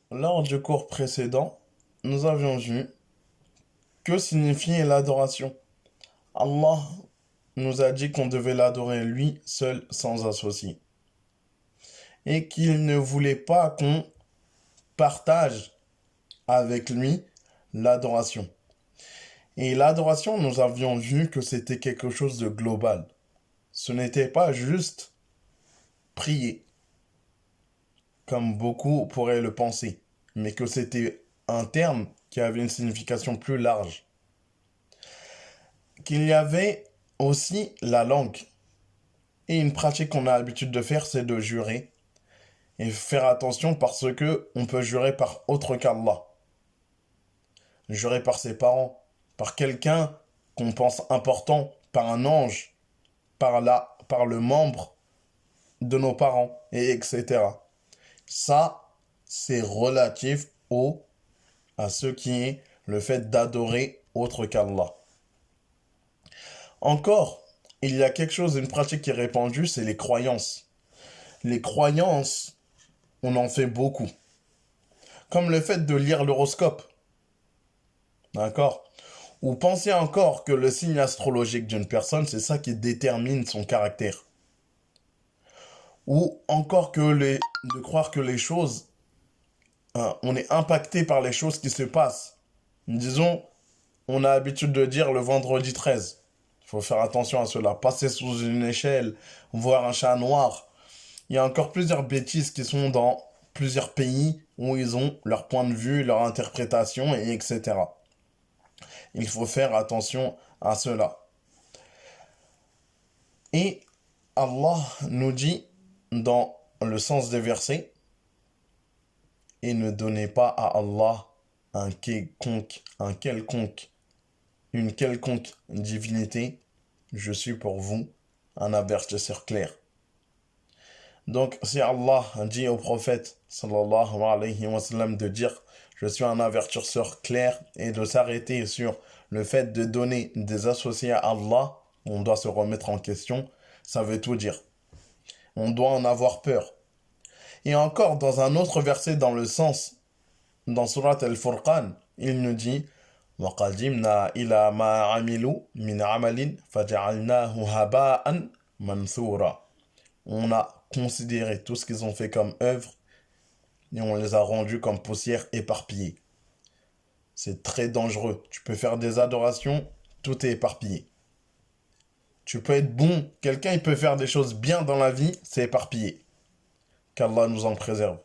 Lors du cours précédent, nous avions vu que signifiait l'adoration. Allah nous a dit qu'on devait l'adorer lui seul sans associé. Et qu'il ne voulait pas qu'on partage avec lui l'adoration. Et l'adoration, nous avions vu que c'était quelque chose de global. Ce n'était pas juste prier, comme beaucoup pourraient le penser, mais que c'était un terme qui avait une signification plus large. Qu'il y avait aussi la langue. Et une pratique qu'on a l'habitude de faire, c'est de jurer. Et faire attention parce que on peut jurer par autre qu'Allah. Jurer par ses parents, par quelqu'un qu'on pense important, par un ange, par le membre de nos parents, et etc. Ça, c'est relatif à ce qui est le fait d'adorer autre qu'Allah. Encore, il y a quelque chose, une pratique qui est répandue, c'est les croyances. Les croyances, on en fait beaucoup. Comme le fait de lire l'horoscope. D'accord? Ou penser encore que le signe astrologique d'une personne, c'est ça qui détermine son caractère. Ou encore de croire que les choses, on est impacté par les choses qui se passent. Disons, on a l'habitude de dire le vendredi 13. Il faut faire attention à cela. Passer sous une échelle, voir un chat noir. Il y a encore plusieurs bêtises qui sont dans plusieurs pays où ils ont leur point de vue, leur interprétation, et etc. Il faut faire attention à cela. Et Allah nous dit dans le sens des versets, et ne donnez pas à Allah une quelconque divinité, je suis pour vous un avertisseur clair. Donc, si Allah dit au prophète, sallallahu alayhi wa sallam, de dire « Je suis un avertisseur clair » et de s'arrêter sur le fait de donner des associés à Allah, on doit se remettre en question, ça veut tout dire. On doit en avoir peur. Et encore, dans un autre verset, dans le sens, dans Surat Al-Furqan, il nous dit « وَقَدِمْنَا إِلَى مَا عَمِلُوا مِنْ عَمَلٍ فَجَعَلْنَاهُ هَبَاءً مَنْثُورًا » On a considéré tout ce qu'ils ont fait comme œuvre et on les a rendus comme poussière éparpillée. C'est très dangereux. Tu peux faire des adorations, tout est éparpillé. Tu peux être bon, quelqu'un il peut faire des choses bien dans la vie, c'est éparpillé. Qu'Allah nous en préserve.